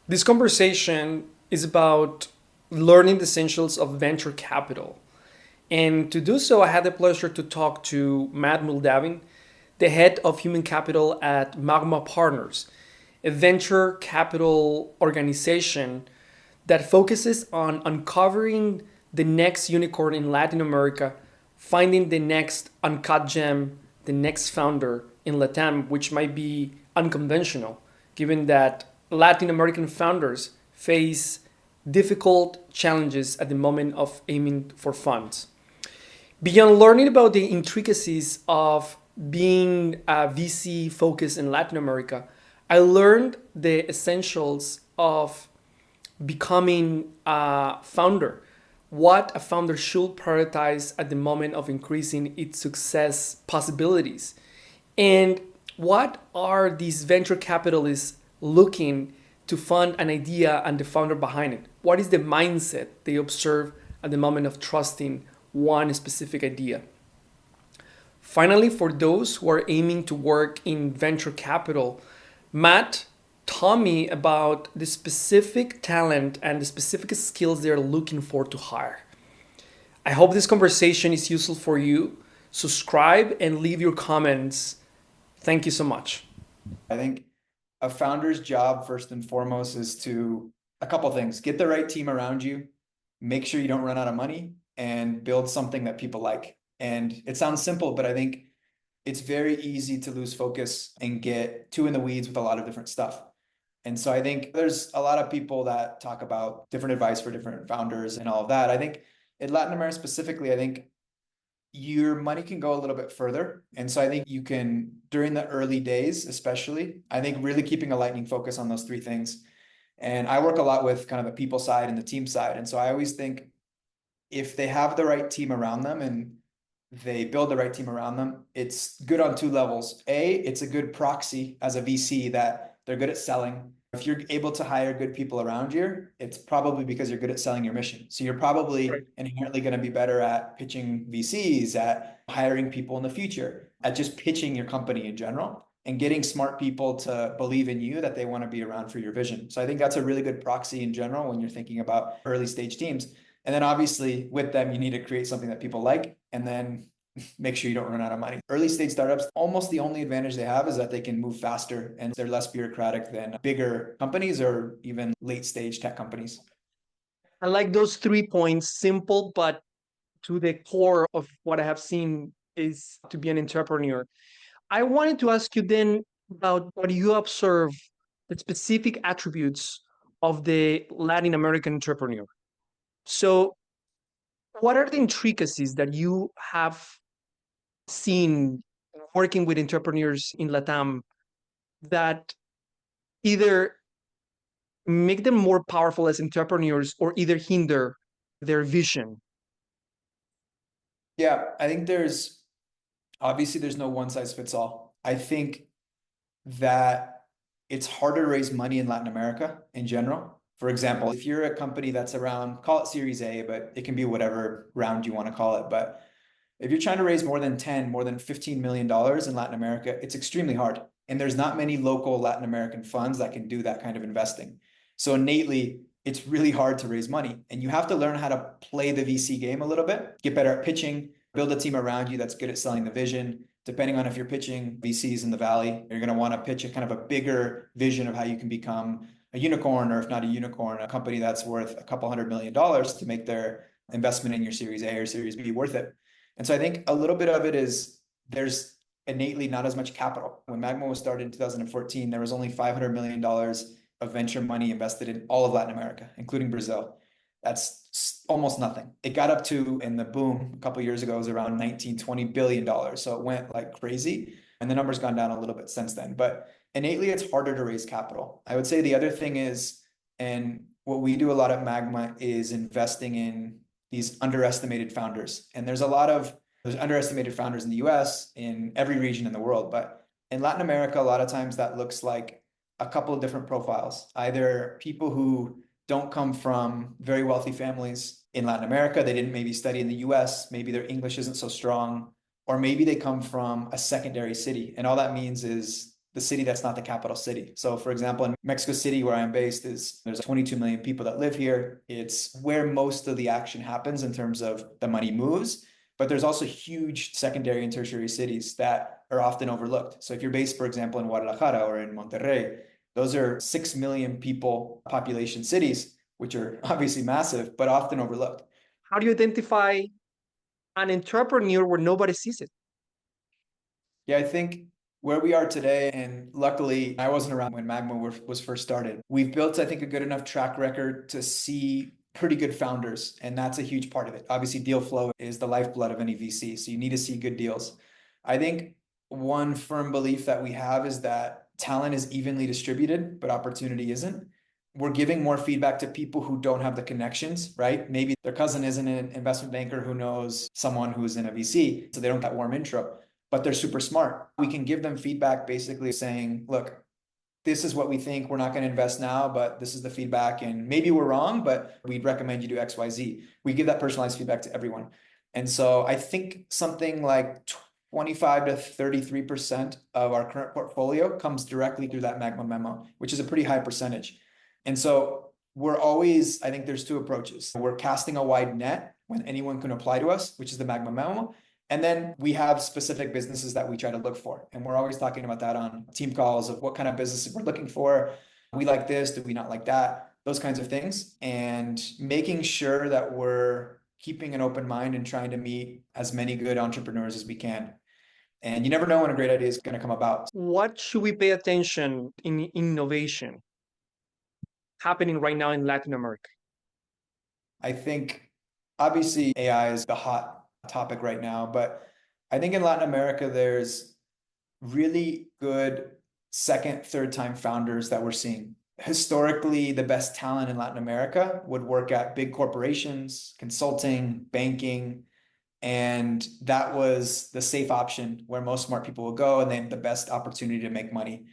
This conversation is about learning the essentials of venture capital. And to do so, I had the pleasure to talk to Matt Muldavin, the head of human capital at Magma Partners, a venture capital organization that focuses on uncovering the next unicorn in Latin America, finding the next uncut gem, the next founder in Latam, which might be unconventional, given that Latin American founders face difficult challenges at the moment of aiming for funds. Beyond learning about the intricacies of being a VC focused in Latin America, I learned the essentials of becoming a founder, what a founder should prioritize at the moment of increasing its success possibilities, and what are these venture capitalists looking to fund an idea and the founder behind it? What is the mindset they observe at the moment of trusting one specific idea? Finally, for those who are aiming to work in venture capital, Matt taught me about the specific talent and the specific skills they're looking for to hire. I hope this conversation is useful for you. Subscribe and leave your comments. Thank you so much. I think a founder's job, first and foremost, is to a couple things: get the right team around you, make sure you don't run out of money, and build something that people like. And it sounds simple, but I think it's very easy to lose focus and get too in the weeds with a lot of different stuff. And so I think there's a lot of people that talk about different advice for different founders and all of that. I think in Latin America specifically, I think your money can go a little bit further. And so I think you can, during the early days, especially, I think really keeping a lightning focus on those three things. And I work a lot with kind of the people side and the team side. And so I always think if they have the right team around them and they build the right team around them, it's good on two levels. A, it's a good proxy as a VC that they're good at selling. If you're able to hire good people around you, it's probably because you're good at selling your mission. So you're probably inherently going to be better at pitching VCs, at hiring people in the future, at just pitching your company in general and getting smart people to believe in you that they want to be around for your vision. So I think that's a really good proxy in general when you're thinking about early stage teams. And then obviously with them, you need to create something that people like, and then make sure you don't run out of money. Early stage startups, almost the only advantage they have is that they can move faster and they're less bureaucratic than bigger companies or even late stage tech companies. I like those 3 points, simple, but to the core of what I have seen is to be an entrepreneur. I wanted to ask you then about what you observe, the specific attributes of the Latin American entrepreneur. So, what are the intricacies that you have seen working with entrepreneurs in Latam that either make them more powerful as entrepreneurs or either hinder their vision? Yeah, I think there's no one size fits all. I think that it's harder to raise money in Latin America in general. For example, if you're a company that's around, call it Series A, but it can be whatever round you want to call it. But if you're trying to raise more than $15 million in Latin America, it's extremely hard. And there's not many local Latin American funds that can do that kind of investing. So innately, it's really hard to raise money. And you have to learn how to play the VC game a little bit, get better at pitching, build a team around you that's good at selling the vision. Depending on if you're pitching VCs in the Valley, you're going to want to pitch a kind of a bigger vision of how you can become a unicorn, or if not a unicorn, a company that's worth a couple $100 million to make their investment in your Series A or Series B worth it. And so I think a little bit of it is there's innately not as much capital. When Magma was started in 2014, there was only $500 million of venture money invested in all of Latin America, including Brazil. That's almost nothing. It got up to, in the boom a couple of years ago, it was around 19, $20 billion. So it went like crazy. And the number's gone down a little bit since then. But innately, it's harder to raise capital. I would say the other thing is, and what we do a lot at Magma is investing in these underestimated founders. And there's underestimated founders in the US, in every region in the world. But in Latin America, a lot of times that looks like a couple of different profiles, either people who don't come from very wealthy families in Latin America. They didn't maybe study in the US. Maybe their English isn't so strong, or maybe they come from a secondary city. And all that means is the city that's not the capital city. So for example, in Mexico City, where I'm based, there's 22 million people that live here. It's where most of the action happens in terms of the money moves. But there's also huge secondary and tertiary cities that are often overlooked. So if you're based, for example, in Guadalajara or in Monterrey, those are 6 million people population cities, which are obviously massive, but often overlooked. How do you identify an entrepreneur where nobody sees it? Yeah, I think where we are today, and luckily I wasn't around when Magma was first started, we've built, I think, a good enough track record to see pretty good founders, and that's a huge part of it. Obviously, deal flow is the lifeblood of any VC, so you need to see good deals. I think one firm belief that we have is that talent is evenly distributed, but opportunity isn't. We're giving more feedback to people who don't have the connections, right? Maybe their cousin isn't an investment banker who knows someone who's in a VC, so they don't get that warm intro, but they're super smart. We can give them feedback basically saying, look, this is what we think. We're not going to invest now, but this is the feedback. And maybe we're wrong, but we'd recommend you do XYZ. We give that personalized feedback to everyone. And so I think something like 25 to 33% of our current portfolio comes directly through that Magma memo, which is a pretty high percentage. And so we're always, I think there's two approaches. We're casting a wide net when anyone can apply to us, which is the Magma memo. And then we have specific businesses that we try to look for. And we're always talking about that on team calls of what kind of businesses we're looking for. We like this, do we not like that? Those kinds of things. And making sure that we're keeping an open mind and trying to meet as many good entrepreneurs as we can. And you never know when a great idea is going to come about. What should we pay attention in innovation happening right now in Latin America? I think obviously AI is the hot topic right now, but I think in Latin America, there's really good second, third time founders that we're seeing. Historically, the best talent in Latin America would work at big corporations, consulting, banking, and that was the safe option where most smart people will go and they have the best opportunity to make money.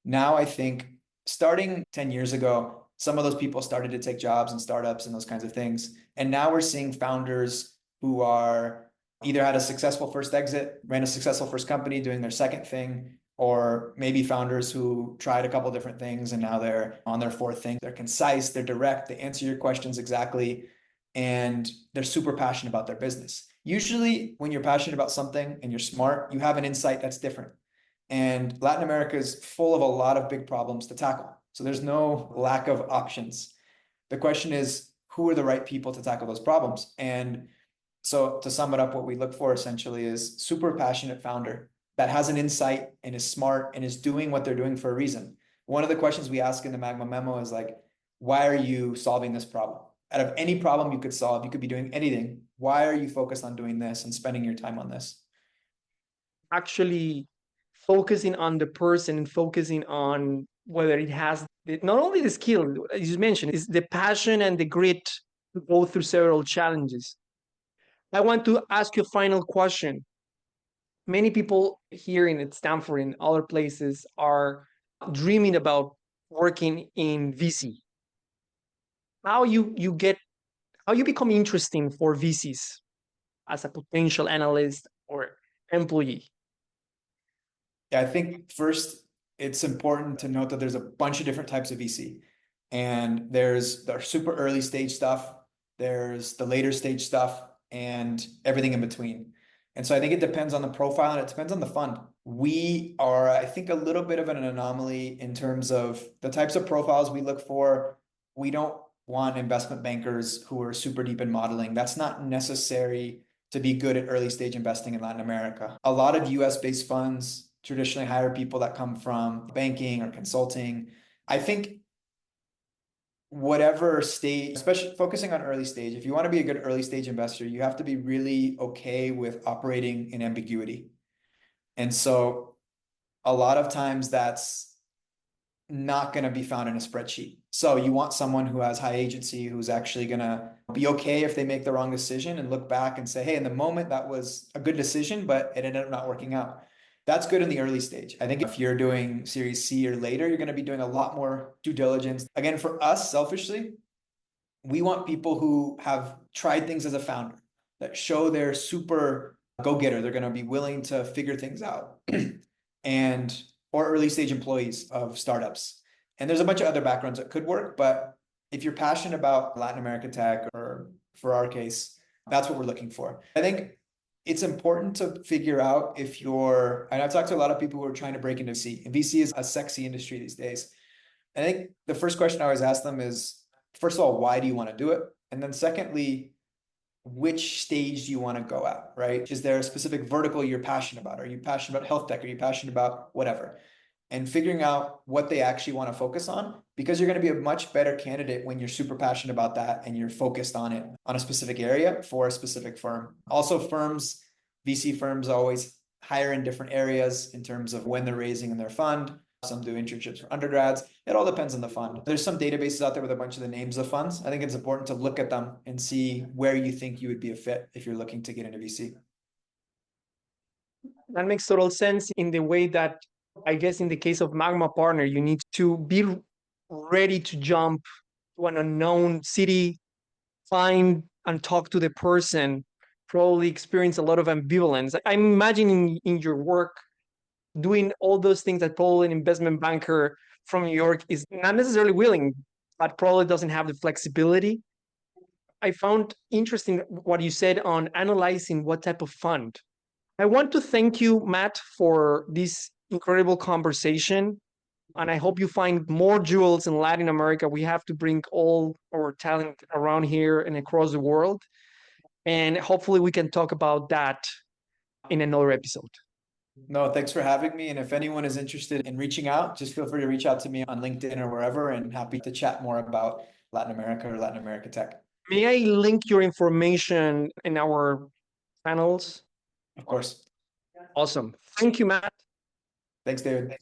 Now, I think starting 10 years ago, some of those people started to take jobs in startups and those kinds of things. And now we're seeing founders who are either had a successful first exit, ran a successful first company, doing their second thing, or maybe founders who tried a couple different things and now they're on their fourth thing. They're concise, they're direct, they answer your questions exactly, and they're super passionate about their business. Usually, when you're passionate about something and you're smart, you have an insight that's different. And Latin America is full of a lot of big problems to tackle. So there's no lack of options. The question is, who are the right people to tackle those problems? And so to sum it up, what we look for essentially is super passionate founder that has an insight and is smart and is doing what they're doing for a reason. One of the questions we ask in the Magma memo is like, why are you solving this problem? Out of any problem you could solve, you could be doing anything. Why are you focused on doing this and spending your time on this? Actually focusing on the person and focusing on whether it has not only the skill, as you mentioned, is the passion and the grit to go through several challenges. I want to ask you a final question. Many people here in Stanford and other places are dreaming about working in VC. How you become interesting for VCs as a potential analyst or employee? Yeah, I think first it's important to note that there's a bunch of different types of VC. And there's the super early stage stuff, there's the later stage stuff, and everything in between. And so I think it depends on the profile and it depends on the fund. We are, I think, a little bit of an anomaly in terms of the types of profiles we look for. We don't want investment bankers who are super deep in modeling. That's not necessary to be good at early stage investing in Latin America. A lot of US based funds traditionally hire people that come from banking or consulting. I think whatever stage, especially focusing on early stage, if you want to be a good early stage investor, you have to be really okay with operating in ambiguity. And so a lot of times that's not going to be found in a spreadsheet. So you want someone who has high agency, who's actually going to be okay if they make the wrong decision and look back and say, hey, in the moment that was a good decision, but it ended up not working out. That's good in the early stage. I think if you're doing Series C or later, you're going to be doing a lot more due diligence. Again, for us, selfishly, we want people who have tried things as a founder, that show they're super go-getter. They're going to be willing to figure things out. And or early stage employees of startups. And there's a bunch of other backgrounds that could work, but if you're passionate about Latin America tech, or for our case, that's what we're looking for. I think it's important to figure out if you're, and I've talked to a lot of people who are trying to break into VC, and VC is a sexy industry these days. I think the first question I always ask them is, first of all, why do you want to do it? And then secondly, which stage do you want to go at, right? Is there a specific vertical you're passionate about? Are you passionate about health tech? Are you passionate about whatever? And figuring out what they actually want to focus on, because you're going to be a much better candidate when you're super passionate about that and you're focused on it on a specific area for a specific firm. Also, firms, VC firms always hire in different areas in terms of when they're raising in their fund. Some do internships for undergrads. It all depends on the fund. There's some databases out there with a bunch of the names of funds. I think it's important to look at them and see where you think you would be a fit if you're looking to get into VC. That makes total sense in the way that, I guess, in the case of Magma Partner, you need to be ready to jump to an unknown city, find and talk to the person, probably experience a lot of ambivalence. I'm imagining in your work doing all those things that probably an investment banker from New York is not necessarily willing, but probably doesn't have the flexibility. I found interesting what you said on analyzing what type of fund. I want to thank you, Matt, for this incredible conversation. And I hope you find more jewels in Latin America. We have to bring all our talent around here and across the world. And hopefully we can talk about that in another episode. No, thanks for having me. And if anyone is interested in reaching out, just feel free to reach out to me on LinkedIn or wherever, and happy to chat more about Latin America or Latin America tech. May I link your information in our channels? Of course. Awesome. Thank you, Matt. Thanks, David.